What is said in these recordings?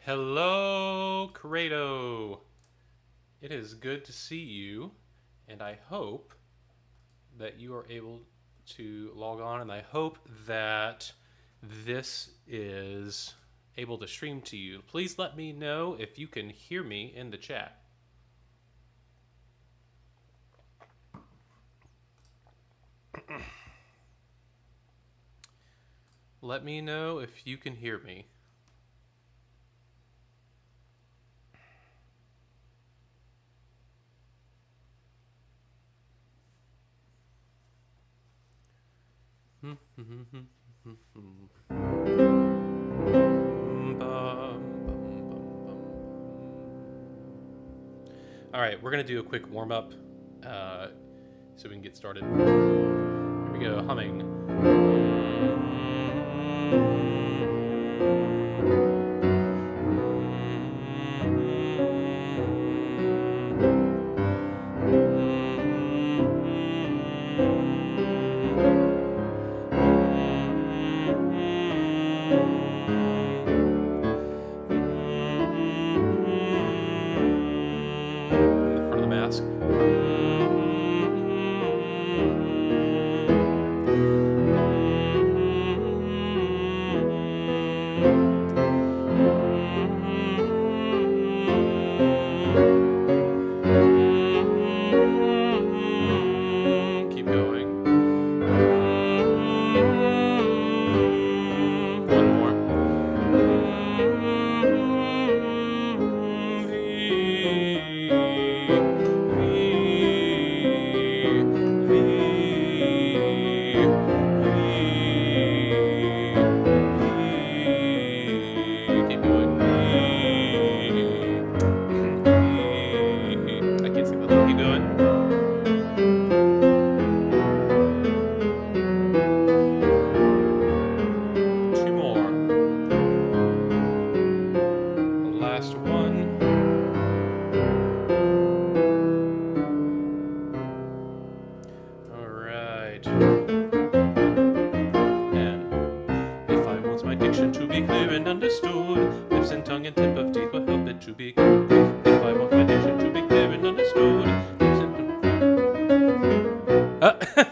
Hello, Credo. It is good to see you, and I hope that you are able to log on, and I hope that this is able to stream to you. Please let me know if you can hear me in the chat. Let me know if you can hear me. All right, we're gonna do a quick warm up so we can get started. Here we go, humming.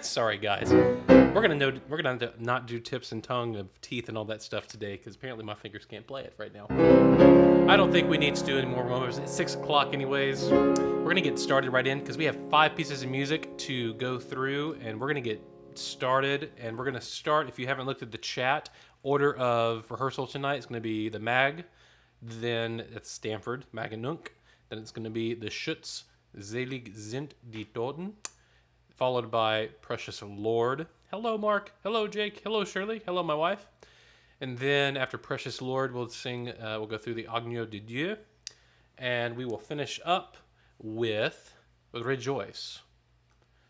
Sorry, guys. We're gonna not do tips and tongue of teeth and all that stuff today because apparently my fingers can't play it right now. I don't think we need to do any more moments. It's 6 o'clock anyways. We're gonna get started right in because we have 5 pieces of music to go through, and we're gonna get started. And we're gonna start. If you haven't looked at the chat, order of rehearsal tonight is gonna be the Mag, then it's Stanford Mag and Nunk, then it's gonna be the Schutz Selig sind die Toten, followed by Precious Lord. Hello, Mark. Hello, Jake. Hello, Shirley. Hello, my wife. And then after Precious Lord, we'll sing, we'll go through the Agneau de Dieu. And we will finish up with Rejoice.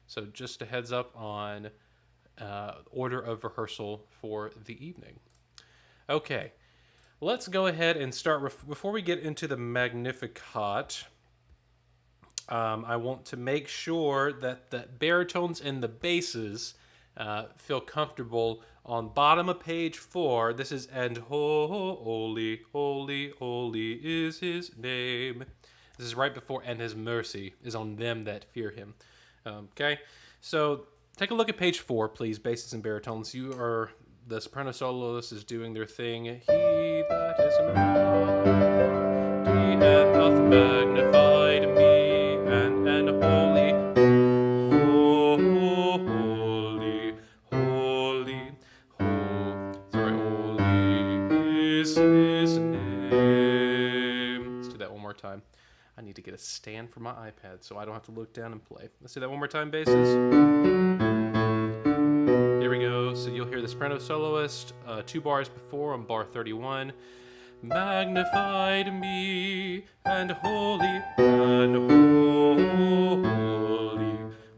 So just a heads up on order of rehearsal for the evening. Okay, let's go ahead and start. Before we get into the Magnificat, I want to make sure that the baritones and the basses feel comfortable. On bottom of page 4, this is "And holy, holy, holy is his name." This is right before "And his mercy is on them that fear him." Okay, so take a look at page 4, please, basses and baritones. The soprano soloist is doing their thing. He that is mighty and doth magnify me. And holy, holy is his name. Let's do that one more time. I need to get a stand for my iPad so I don't have to look down and play. Let's do that one more time, basses. Here we go. So you'll hear the soprano soloist 2 bars before on bar 31. Magnified me and holy,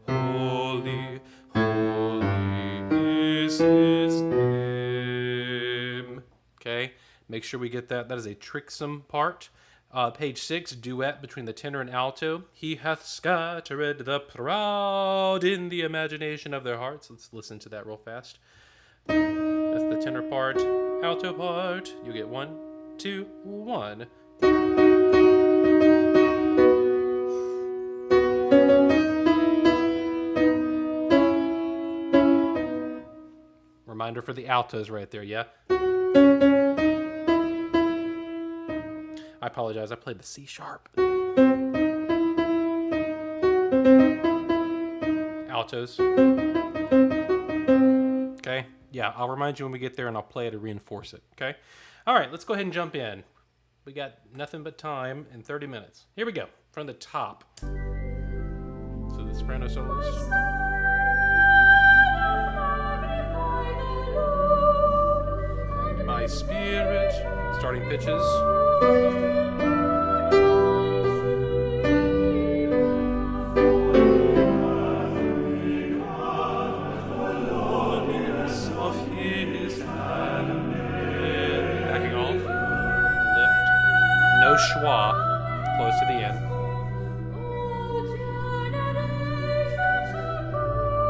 holy is his name. Okay, make sure we get that. That is a tricksome part. Page 6, duet between the tenor and alto. He hath scattered the proud in the imagination of their hearts. Let's listen to that real fast. That's the tenor part. Alto part, you get 1, 2, 1. Reminder for the altos right there, yeah? I apologize, I played the C sharp. Altos. Okay, yeah, I'll remind you when we get there and I'll play it to reinforce it, okay? All right, let's go ahead and jump in. We got nothing but time in 30 minutes. Here we go, from the top. So the soprano soloist. My spirit, starting pitches. Backing off, lift, no schwa, close to the end.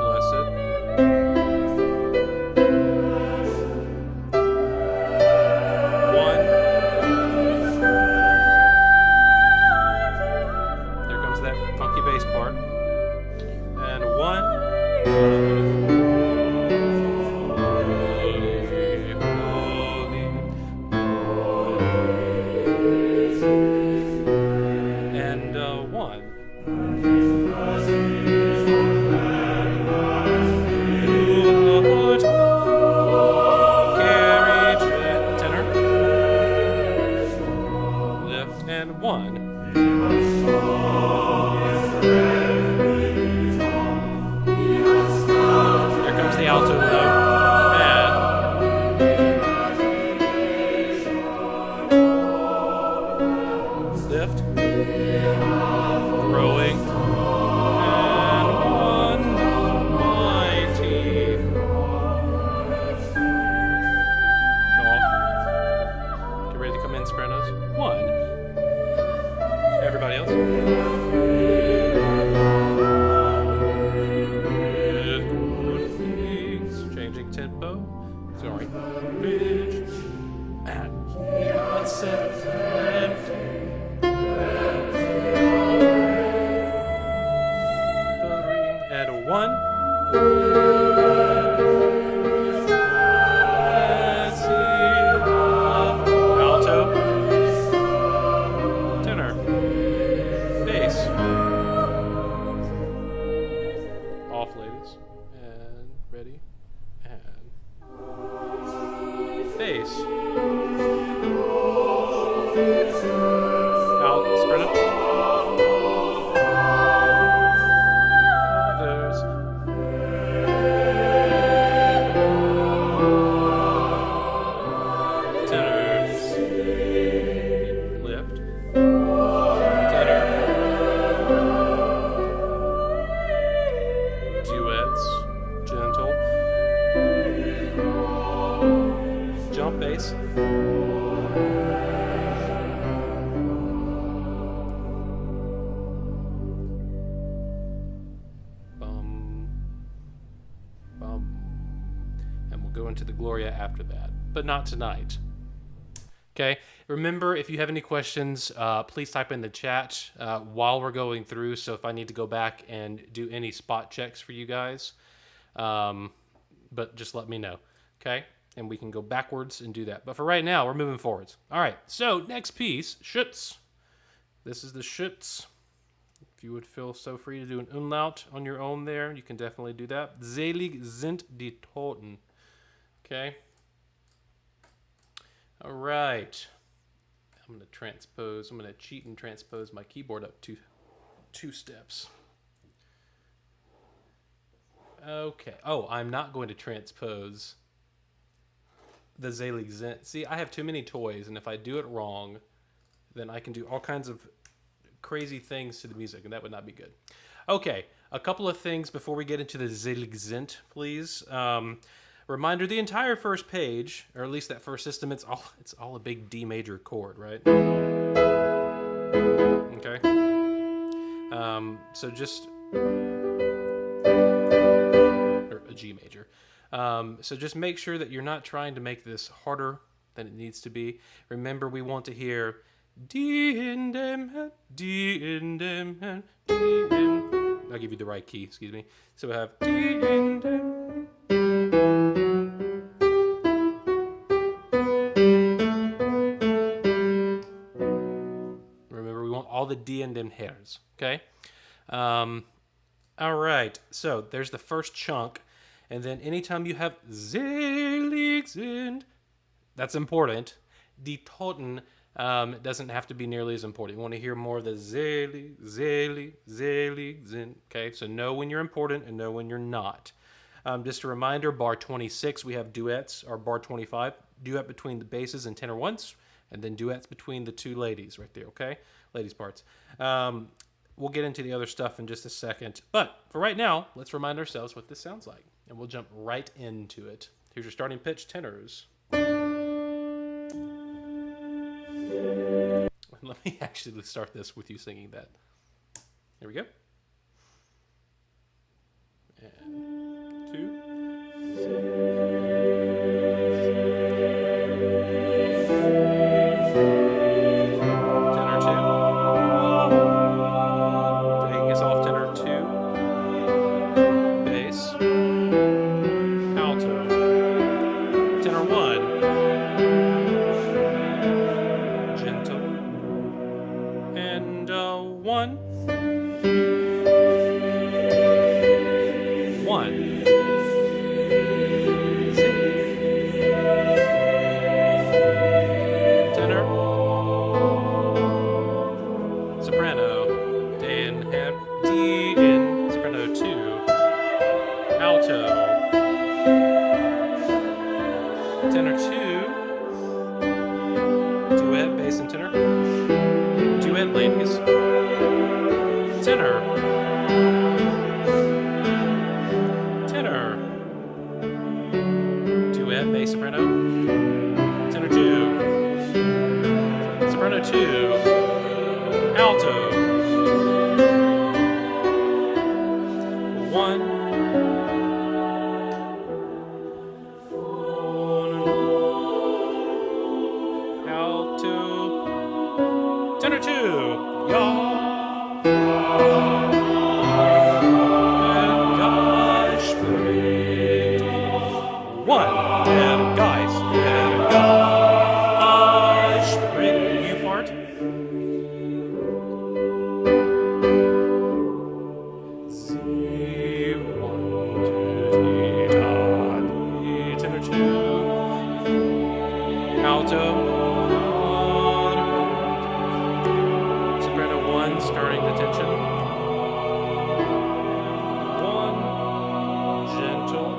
Blessed. Bass part, and 1, and 1. Carry tenor, lift, and 1. Here comes the alto note, and lift, growing, and 1 mighty. Off. Get ready to come in, sopranos. 1. Everybody else. Tempo, sorry, bridge, and let's and 1. Let's see, alto, tenor, bass, off, ladies, and ready. Bass. Out, spread it. There's tenors. Lift. Tenor. Duets. Gentle. Jump bass. Bum. Bum. And we'll go into the Gloria after that, but not tonight. Okay, remember, if you have any questions, please type in the chat while we're going through, so if I need to go back and do any spot checks for you guys, but just let me know, okay? And we can go backwards and do that. But for right now, we're moving forwards. All right, so next piece, Schütz. This is the Schütz. If you would feel so free to do an Umlaut on your own there, you can definitely do that. Selig sind die Toten. Okay. All right. I'm going to transpose. I'm going to cheat and transpose my keyboard up two steps. Okay. Oh, I'm not going to transpose the Selig sind. See, I have too many toys, and if I do it wrong, then I can do all kinds of crazy things to the music, and that would not be good. Okay, a couple of things before we get into the Selig sind, please. Reminder: the entire first page, or at least that first system, it's all a big D major chord, right? Okay. So just or a G major. So just make sure that you're not trying to make this harder than it needs to be. Remember, we want to hear D in dem, D in dem, D in. I'll give you the right key, excuse me. So we have D in dem. Remember, we want all the D and dem hairs, okay? All right, so there's the first chunk. And then anytime you have selig sind, that's important. Die Toten doesn't have to be nearly as important. You want to hear more of the selig, selig, selig sind. Okay, so know when you're important and know when you're not. Just a reminder, bar 26, we have duets, or bar 25, duet between the basses and tenor once, and then duets between the two ladies right there, okay? Ladies' parts. We'll get into the other stuff in just a second. But for right now, let's remind ourselves what this sounds like. And we'll jump right into it. Here's your starting pitch, tenors. Let me actually start this with you singing that. Here we go. And 2. Tenor 2, duet, bass and tenor, duet, ladies, tenor, tenor, duet, bass, soprano, tenor 2, soprano 2, alto, 1, tenor 2, ja, Geist spricht. 1, der Geist spricht. You part. Sie wanted tenor 2, alto. Starting the tension. 1, gentle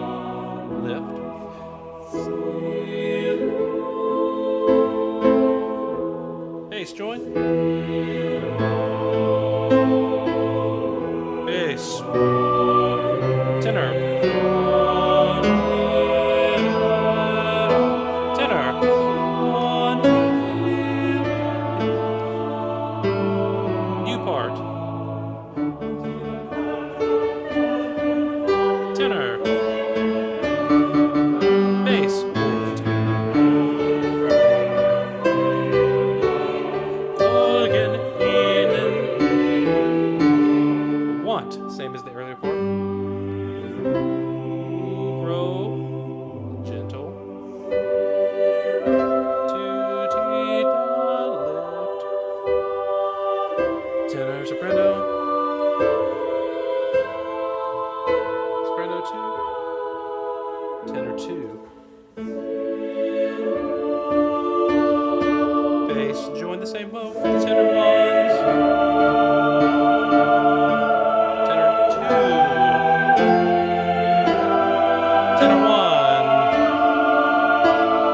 lift. Bass join. Bass. Tenor. Tenor. Part. Tenor. Bass. Again, in. Want. Same as the earlier part. Row. Gentle. 2, T, lift. Tenor, soprano, soprano 2, tenor 2, bass, join the same bow for the tenor 1s, tenor 2, tenor 1,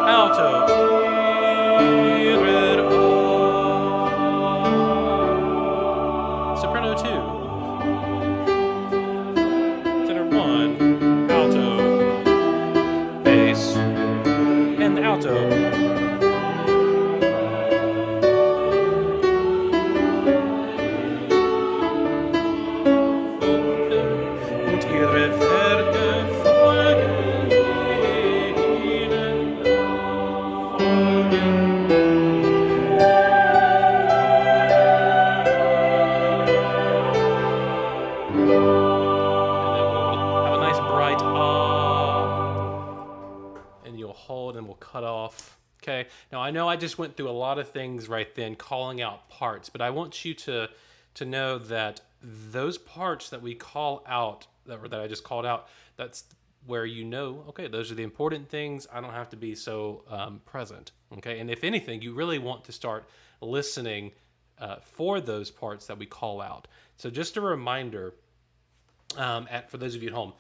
alto, soprano 2, tenor 1, alto, bass, and the alto. Und ihre Werke folgen ihnen. then we'll cut off. Okay. Now I know I just went through a lot of things right then, calling out parts, but I want you to know that those parts that we call out, that I just called out, that's where you know, okay, those are the important things. I don't have to be so present. Okay. And if anything, you really want to start listening for those parts that we call out. So just a reminder, for those of you at home,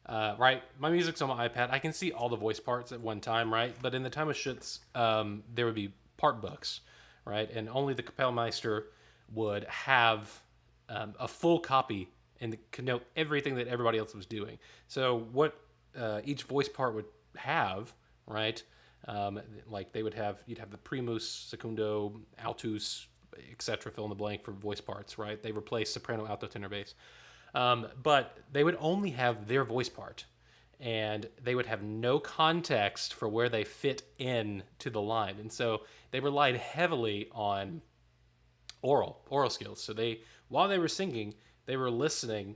right, my music's on my iPad. I can see all the voice parts at one time, right? But in the time of schutz, there would be part books, right? And only the Kapellmeister would have a full copy and could know everything that everybody else was doing. So what each voice part would have, right? Like they would have, you'd have the primus, secundo, altus, etc. Fill in the blank for voice parts, right? They replace soprano, alto, tenor, bass. But they would only have their voice part, and they would have no context for where they fit in to the line. And so they relied heavily on oral skills. So while they were singing, they were listening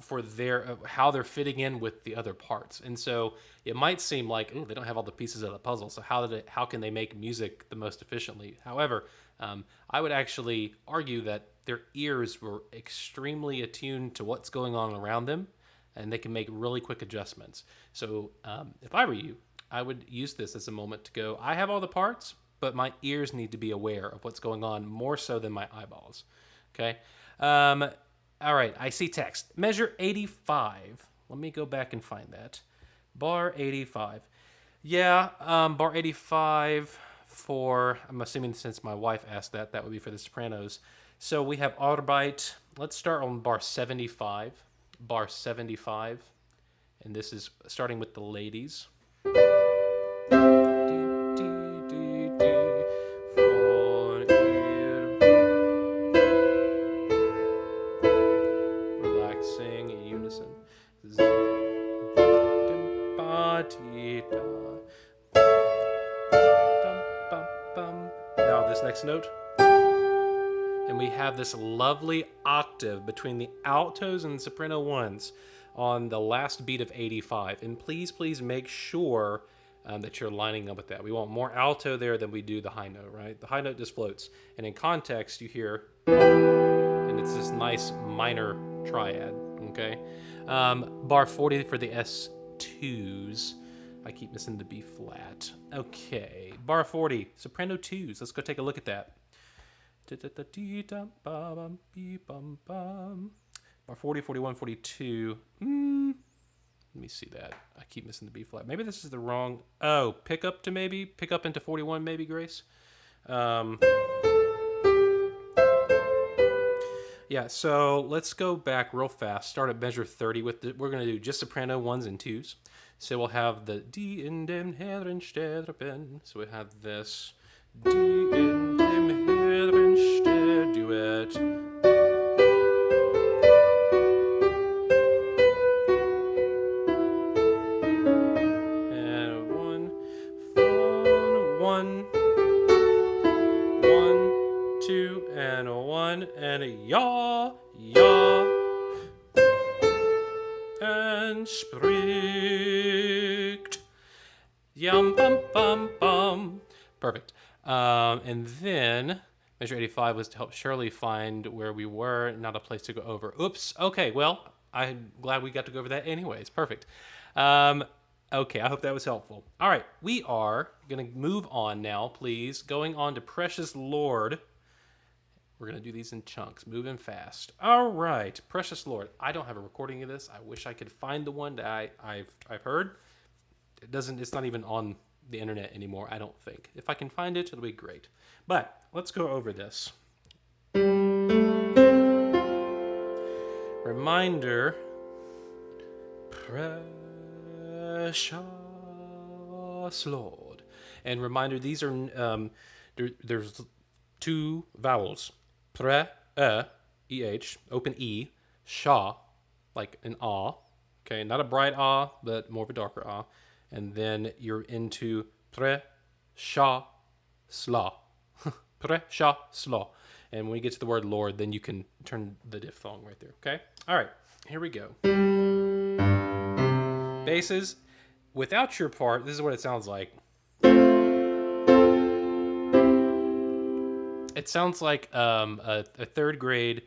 for their how they're fitting in with the other parts. And so it might seem like, ooh, they don't have all the pieces of the puzzle. So how can they make music the most efficiently? However, I would actually argue that their ears were extremely attuned to what's going on around them, and they can make really quick adjustments. So if I were you, I would use this as a moment to go, I have all the parts, but my ears need to be aware of what's going on more so than my eyeballs. Okay? All right, I see text. Measure 85. Let me go back and find that. Bar 85. Yeah, bar 85 for, I'm assuming since my wife asked that would be for the sopranos. So we have Arbeit. Let's start on bar 75. Bar 75. And this is starting with the ladies. Relaxing in unison. Now this next note. And we have this lovely octave between the altos and soprano ones on the last beat of 85. And please make sure that you're lining up with that. We want more alto there than we do the high note, right? The high note just floats. And in context, you hear, and it's this nice minor triad, okay? Bar 40 for the S2s. I keep missing the B flat. Okay, bar 40, soprano 2s. Let's go take a look at that. Bar 40, 41, 42. Let me see that. I keep missing the B flat. Maybe this is the wrong. Oh, pick up into 41, maybe, Grace. Yeah, so let's go back real fast. Start at measure 30 we're going to do just soprano 1s and 2s. So we'll have the D in dem Herren sterben. So we have this D in dem Herren sterben duet. And 1, 2, and 1, and a yaw, and spricht. Yum, bum, bum, bum. Perfect. And then measure 85 was to help Shirley find where we were, not a place to go over. Oops. Okay, well, I'm glad we got to go over that anyways. Perfect. Okay, I hope that was helpful. All right, we are going to move on now, please. Going on to Precious Lord. We're going to do these in chunks, moving fast. All right, Precious Lord. I don't have a recording of this. I wish I could find the one that I've heard. It's not even on the internet anymore, I don't think. If I can find it, it'll be great. But let's go over this. Reminder. Precious Lord. And reminder, these are, there's two vowels. Pre, E-H, open E, sha, like an ah, okay, not a bright ah, but more of a darker ah, and then you're into pre, sha, sla, pre, sha, sla, and when you get to the word Lord, then you can turn the diphthong right there, okay? All right, here we go. Basses, without your part, this is what it sounds like. It sounds like a third grade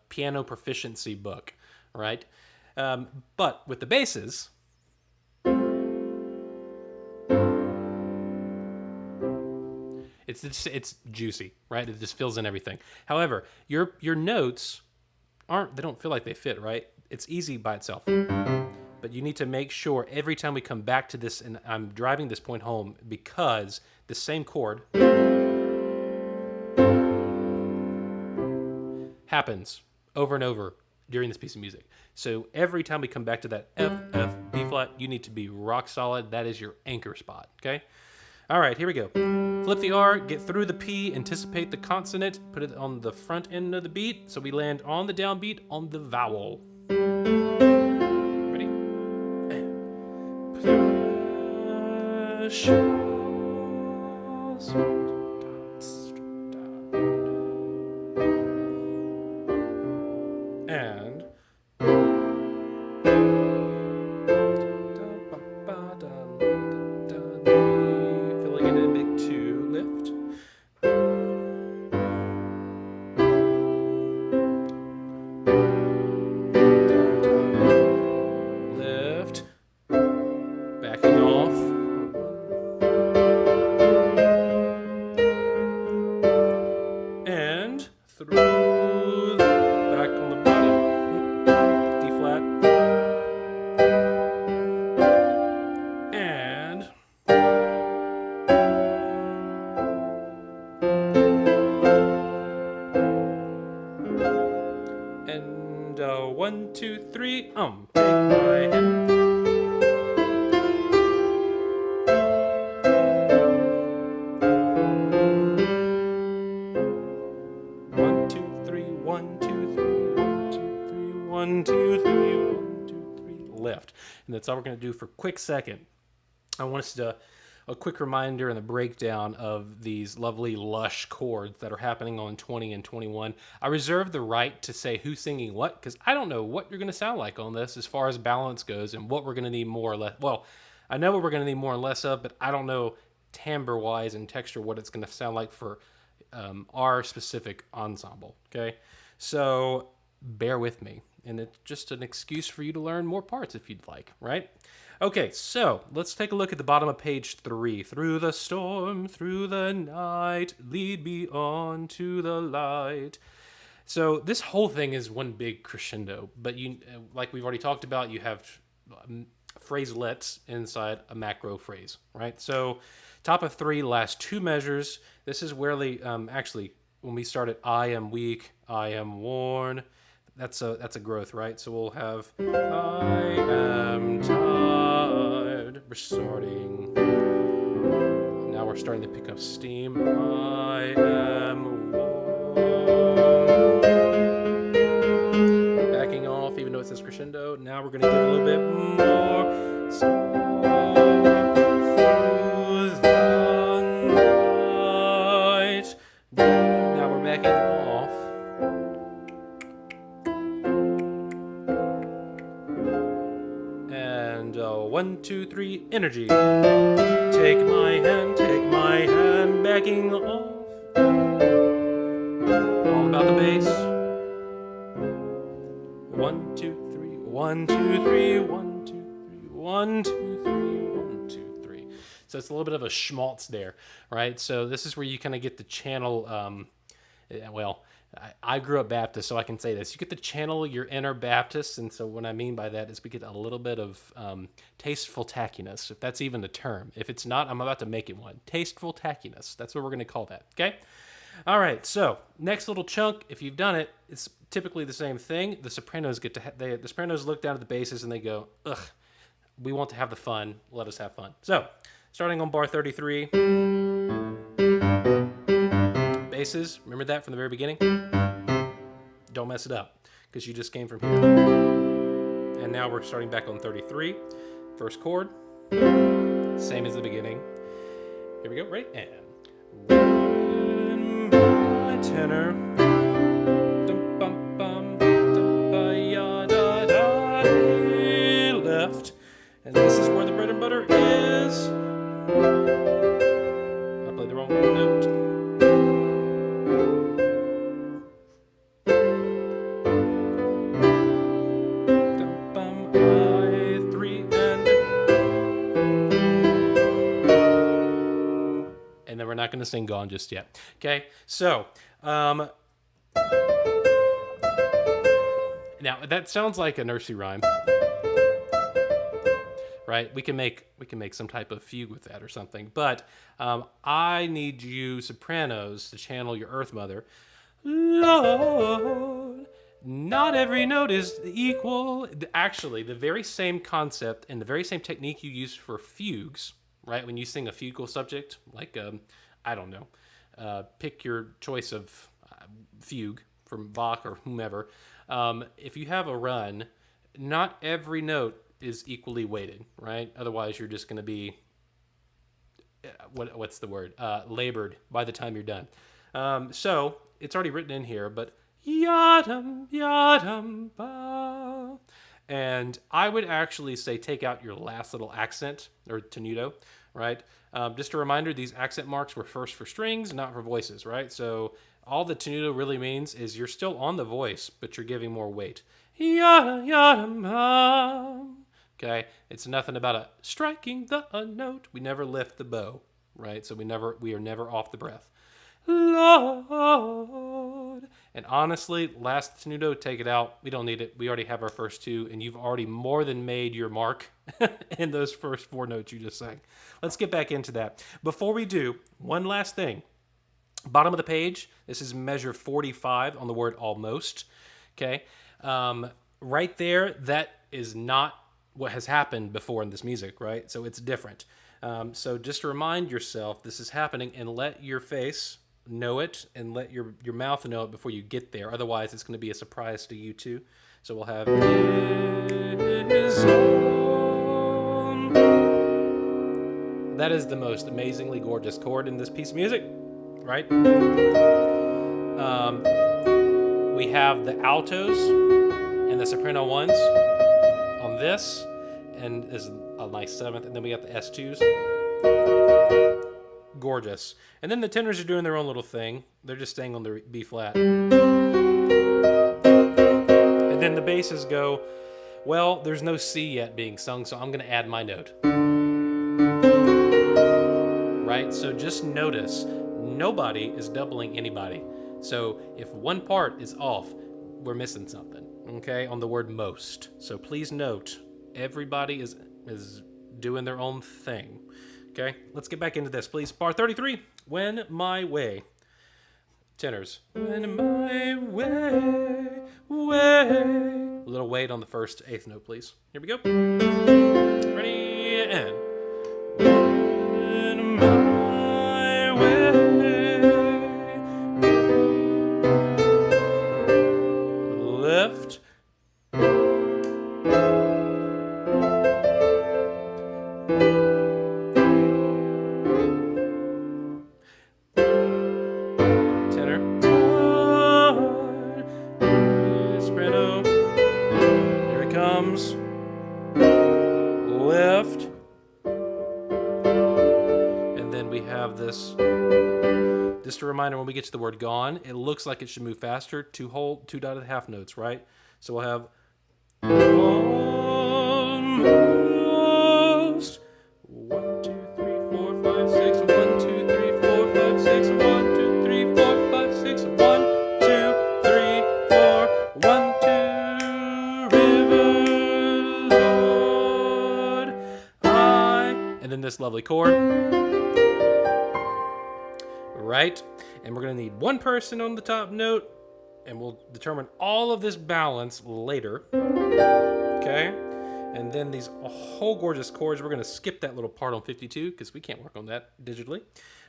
piano proficiency book, right? But with the basses, it's juicy, right? It just fills in everything. However, your notes they don't feel like they fit, right? It's easy by itself. But you need to make sure every time we come back to this, and I'm driving this point home because the same chord happens over and over during this piece of music. So every time we come back to that F, F, B flat, you need to be rock solid. That is your anchor spot, okay? All right, here we go. Flip the R, get through the P, anticipate the consonant, put it on the front end of the beat, so we land on the downbeat on the vowel. Ready? And filling in a big 2 lift. Lift. Backing off. And through, back on the bottom, D flat, and and 1, 2, 3, take my hand. One, two, three, lift. And that's all we're going to do for a quick second. I want us to a quick reminder and a breakdown of these lovely lush chords that are happening on 20 and 21. I reserve the right to say who's singing what, because I don't know what you're going to sound like on this as far as balance goes and what we're going to need more or less. Well, I know what we're going to need more and less of, but I don't know timbre-wise and texture what it's going to sound like for our specific ensemble, okay? So bear with me. And it's just an excuse for you to learn more parts if you'd like, right? Okay, so let's take a look at the bottom of page 3. Through the storm, through the night, lead me on to the light. So this whole thing is one big crescendo, but you, like we've already talked about, you have phraselets inside a macro phrase, right? So top of 3, last 2 measures. This is where actually, when we started, I am weak, I am worn. That's a growth, right? So we'll have I am tired. We're starting. Now we're starting to pick up steam. I am warm. Backing off, even though it says crescendo. Now we're going to give a little bit more. Through the night. Now we're backing off. And 1, 2, 3, energy. Take my hand, backing off. All about the bass. 1, 2, 3, 1, 2, 3, 1, 2, 3, 1, 2, 3, 1, 2, 3. So it's a little bit of a schmaltz there, right? So this is where you kind of get the channel. Well, I grew up Baptist, so I can say this. You get to channel your inner Baptist, and so what I mean by that is we get a little bit of tasteful tackiness, if that's even a term. If it's not, I'm about to make it one. Tasteful tackiness. That's what we're going to call that, okay? All right, so next little chunk, if you've done it, it's typically the same thing. The sopranos the sopranos look down at the basses and they go, ugh, we want to have the fun. Let us have fun. So, starting on bar 33. Basses, remember that from the very beginning? Don't mess it up, because you just came from here. And now we're starting back on 33. First chord, same as the beginning. Here we go, ready? And when my tenor, dum bum bum, dum ba ya da da left, and this is where the bread and butter butter is... I played the wrong note. And then we're not going to sing Gone just yet. Okay, so now that sounds like a nursery rhyme, right? We can make some type of fugue with that or something. But I need you sopranos to channel your Earth Mother. Lord, not every note is equal. Actually, the very same concept and the very same technique you use for fugues, right? When you sing a fugal subject, like, I don't know, pick your choice of fugue from Bach or whomever. If you have a run, not every note is equally weighted, right? Otherwise, you're just going to be, what's the word? Labored by the time you're done. So it's already written in here, but yadam, yadam, ba. And I would actually say take out your last little accent or tenuto, right? Just a reminder, these accent marks were first for strings, not for voices, right? So all the tenuto really means is you're still on the voice, but you're giving more weight. Yada, yada, ma. Okay, it's nothing about striking the note. We never lift the bow, right? So we are never off the breath. Lord. And honestly, last tenuto, take it out. We don't need it. We already have our first two, and you've already more than made your mark in those first four notes you just sang. Let's get back into that. Before we do, one last thing. Bottom of the page, this is measure 45 on the word almost. Okay, right there, that is not what has happened before in this music, right? So it's different. So just to remind yourself this is happening, and let your face know it and let your mouth know it before you get there. Otherwise, it's going to be a surprise to you too. So we'll have is on. That is the most amazingly gorgeous chord in this piece of music, right? We have the altos and the soprano ones on this, and is a nice seventh, and then we got the S2s. Gorgeous. And then the tenors are doing their own little thing. They're just staying on the B flat. And then the basses go, well, there's no C yet being sung, so I'm going to add my note. Right? So just notice, nobody is doubling anybody. So if one part is off, we're missing something, okay, on the word most. So please note, everybody is doing their own thing. Okay, let's get back into this, please. Bar 33, When My Way. Tenors. When my way. A little weight on the first eighth note, please. Here we go. Ready, and... When my way. Left. Left, and then we have this. Just a reminder, when we get to the word gone, it looks like it should move faster. Two dotted half notes, right? So we'll have almost 1, 2, 3, 4, 5, 6. 1, 2, 3, 4, 5, 6. 1, 2, 3, 4, 5, 6. 1, 2, 3, 4. 1, 2. And then this lovely chord, right? And we're going to need one person on the top note, and we'll determine all of this balance later, okay? And then these whole gorgeous chords, we're going to skip that little part on 52 because we can't work on that digitally.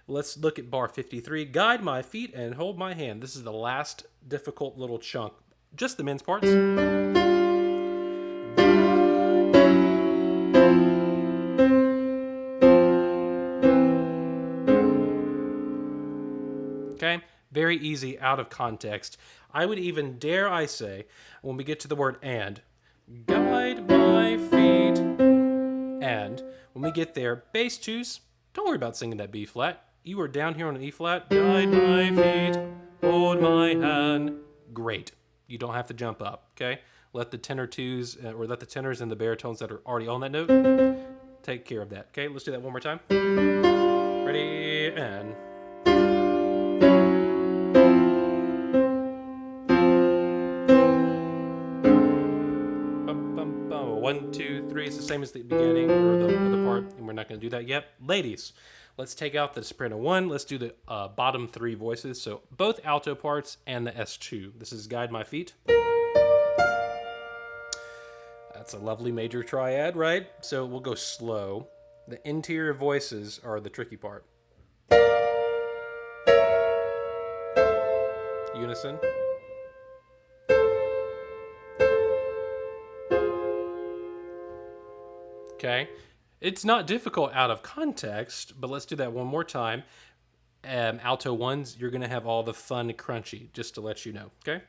Let's look at bar 53. Guide my feet and hold my hand. This is the last difficult little chunk, just the men's parts. Okay, very easy out of context. I would even dare I say, when we get to the word and, guide my feet, and When we get there, bass 2s, don't worry about singing that B flat. You are down here on an E flat. Guide my feet, hold my hand. Great. You don't have to jump up, okay? Let the tenor 2s, or let the tenors and the baritones that are already on that note take care of that, okay? Let's do that one more time. Ready, and... 1, 2, 3. It's the same as the beginning or the other part, and we're not going to do that yet. Ladies, let's take out the soprano 1. Let's do the bottom 3 voices. So both alto parts and the S2. This is Guide My Feet. That's a lovely major triad, right? So we'll go slow. The interior voices are the tricky part. Unison. Okay, it's not difficult out of context, but let's do that one more time. Alto 1s, you're going to have all the fun crunchy, just to let you know, okay?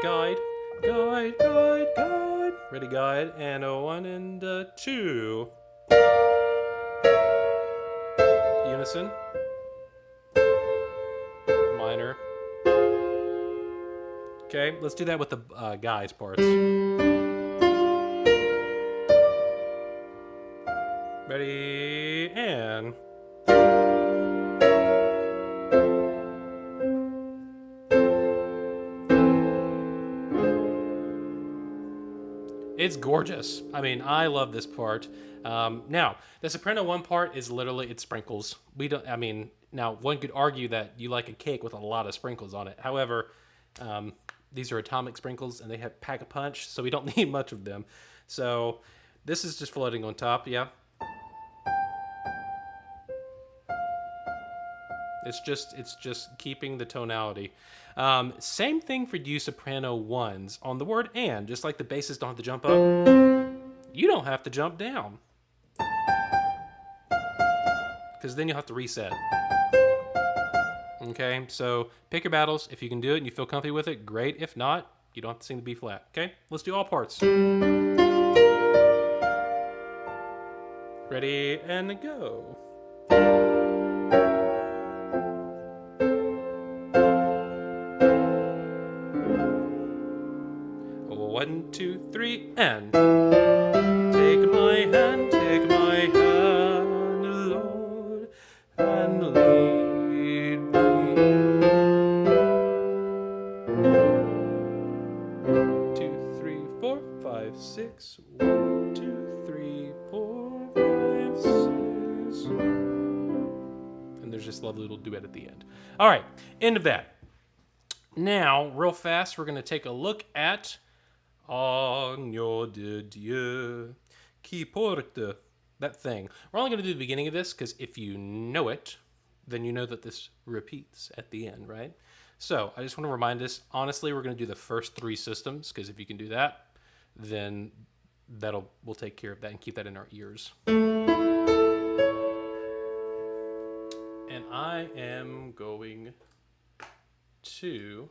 Guide, guide, guide, guide. Ready, guide, and a 1 and a 2. Unison. Minor. Okay, let's do that with the guys parts. Ready, and... It's gorgeous. I mean, I love this part. Now, the soprano 1 part is literally, it sprinkles. We don't, I mean, now one could argue that you like a cake with a lot of sprinkles on it. However, these are atomic sprinkles and they have pack a punch, so we don't need much of them. So this is just floating on top, yeah. It's just keeping the tonality. Same thing for you soprano 1s. On the word and, just like the basses don't have to jump up, you don't have to jump down. Because then you'll have to reset. Okay, so pick your battles. If you can do it and you feel comfy with it, great. If not, you don't have to sing the B flat. Okay, let's do all parts. Ready, and go. 1, 2, 3, and take my hand, Lord, and lead me. 2, 3, 4, 5, 6. 1, 2, 3, 4, 5, 6. And there's this lovely little duet at the end. All right, end of that. Now, real fast, we're going to take a look at Agneau de Dieu, qui porte, that thing. We're only going to do the beginning of this because if you know it, then you know that this repeats at the end, right? So I just want to remind us, honestly, we're going to do the first 3 systems because if you can do that, then we'll take care of that and keep that in our ears. And I am going to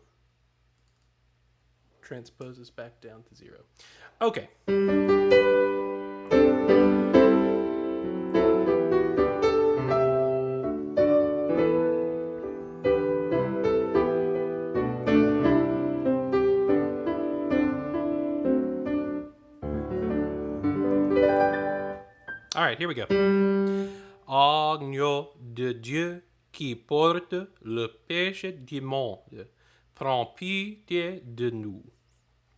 transpose this back down to 0. Okay. All right, here we go. Agneau de Dieu qui porte le péché du monde, prends pitié de nous.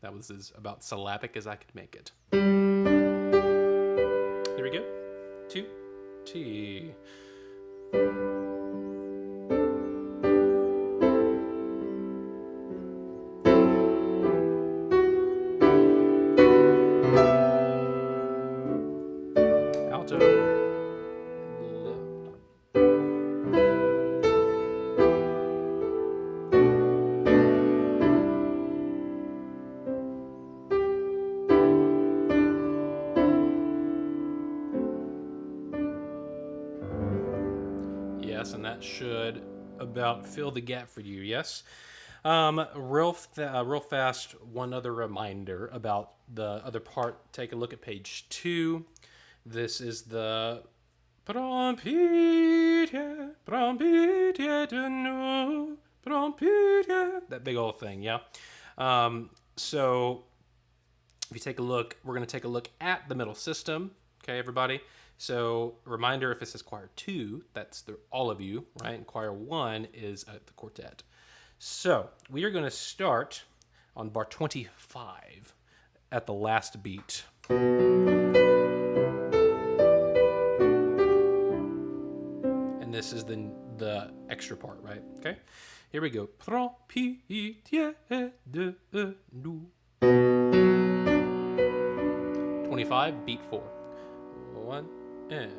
That was as about syllabic as I could make it. Here we go. 2 T. Alto. Yes, and that should about fill the gap for you, yes? Real fast, one other reminder about the other part. Take a look at page 2. This is the Prompite, prompite de nous, prompite. That big old thing, yeah. So if you take a look, we're going to take a look at the middle system. Okay, everybody. So reminder, if it says choir 2, that's all of you, right? And choir 1 is the quartet. So we are going to start on bar 25 at the last beat. And this is the extra part, right? Okay, here we go. Prompite de nous. 25, beat 4. 1 and.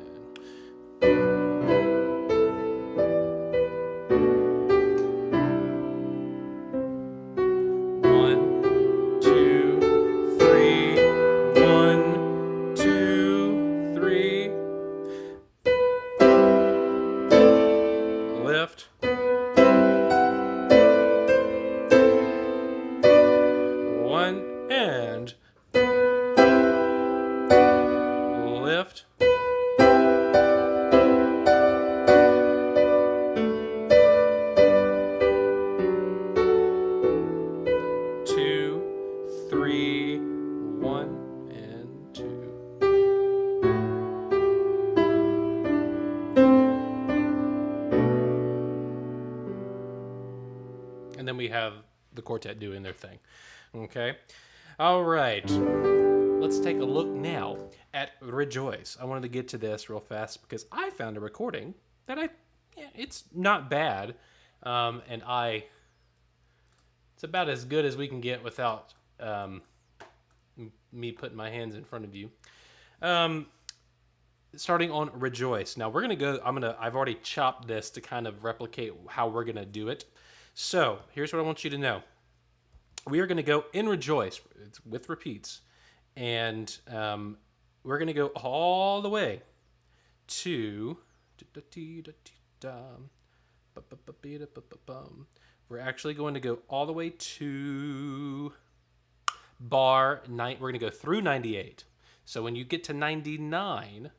Lift. Two, three, 1 and 2. And then we have the quartet doing their thing. Okay? All right. Let's take a look now at Rejoice. I wanted to get to this real fast because I found a recording that it's not bad. And it's about as good as we can get without me putting my hands in front of you. Starting on Rejoice. Now we're going to go, I've already chopped this to kind of replicate how we're going to do it. So here's what I want you to know. We are going to go in Rejoice with repeats. And we're going to go all the way to... We're actually going to go all the way to bar 9. We're going to go through 98. So when you get to 99,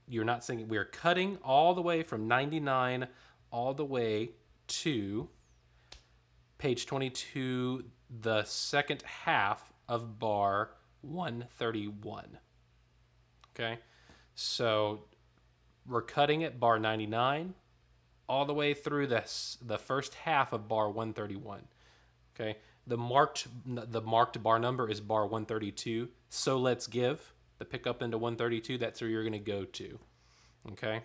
you're not singing. We're cutting all the way from 99 all the way to page 22, the second half of bar 131. Okay, so we're cutting at bar 99 all the way through the first half of bar 131. Okay, the marked bar number is bar 132. So let's give the pickup into 132. That's where you're going to go to. Okay,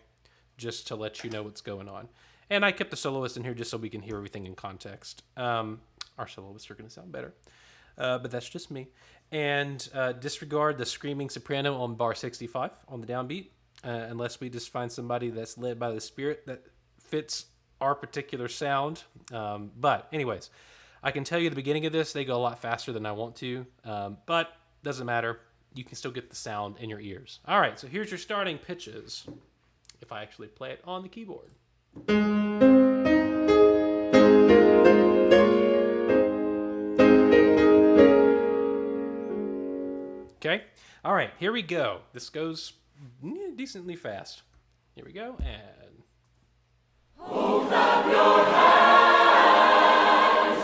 just to let you know what's going on. And I kept the soloist in here just so we can hear everything in context. Our soloists are going to sound better. But that's just me. And disregard the screaming soprano on bar 65 on the downbeat, unless we just find somebody that's led by the Spirit that fits our particular sound. But anyways, I can tell you the beginning of this, they go a lot faster than I want to, but doesn't matter. You can still get the sound in your ears. All right, so here's your starting pitches, if I actually play it on the keyboard. Okay, all right, here we go. This goes decently fast. Here we go, and... Hold up your hands,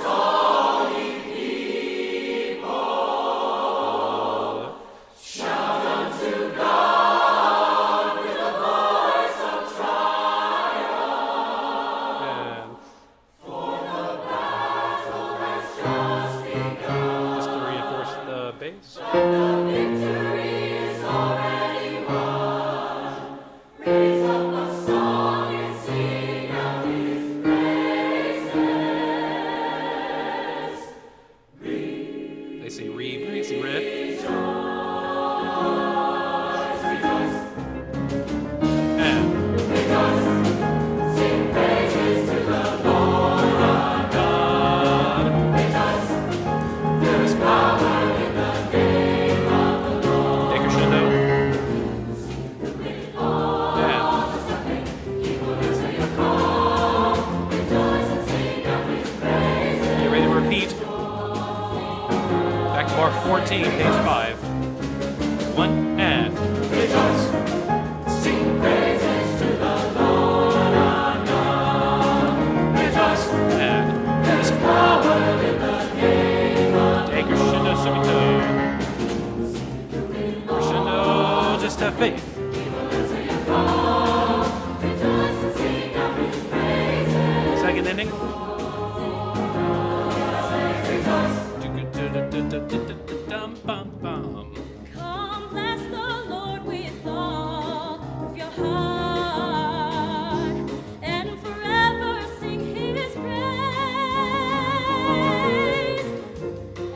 all ye people. Shout unto God with a voice of triumph. And... For the battle has just begun. Just to reinforce the bass. Bar 14, page 5. 1 and rejoice. Sing praise. faith. Second inning. Come, bless the Lord with all of your heart, and forever sing His praise.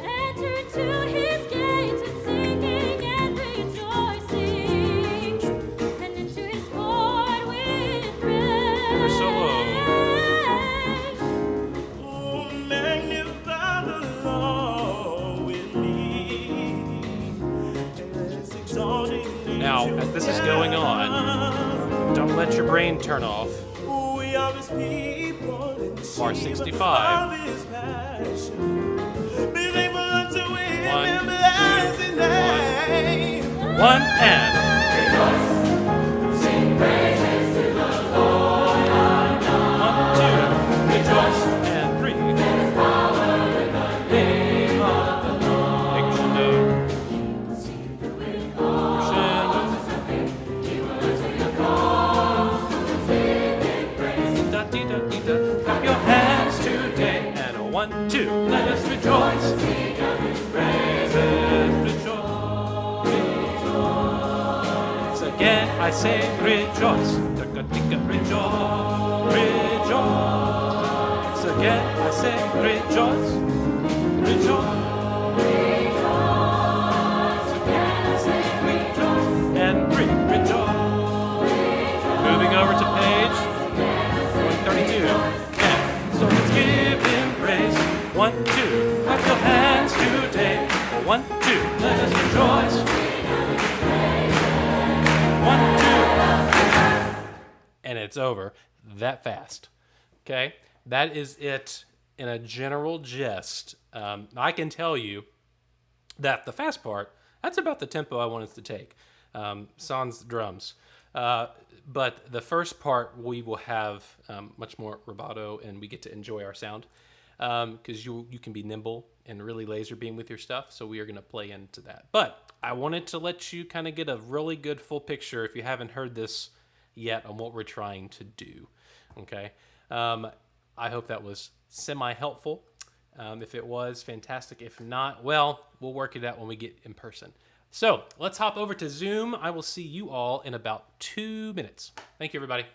Enter into His gates with singing and rejoicing, and into His court with praise. Solo. Oh, magnify the Lord with me. Let's exalt His name Now, as this is going on, don't let your brain turn off. We are His people and Bar 65. of His passion. Be thankful unto Him One, and bless His name. One and. One, two. Rejoice and three. Clap your hands today and a 1, 2. Let us rejoice. Rejoice again, I say rejoice. Rejoice. Rejoice again, I say rejoice. Rejoice. And rejoice. Moving over to page 132. And so let's give Him praise. 1, 2. Clap your hands today. 1, 2. Let us rejoice. 1, 2. And it's over that fast. Okay? That is it in a general gist. I can tell you that the fast part, that's about the tempo I want us to take. Sans drums. But the first part, we will have much more rubato, and we get to enjoy our sound because you can be nimble and really laser beam with your stuff. So we are going to play into that. But I wanted to let you kind of get a really good full picture, if you haven't heard this yet, on what we're trying to do. Okay. I hope that was semi-helpful. If it was, fantastic. If not, well, we'll work it out when we get in person. So let's hop over to Zoom. I will see you all in about 2 minutes. Thank you, everybody.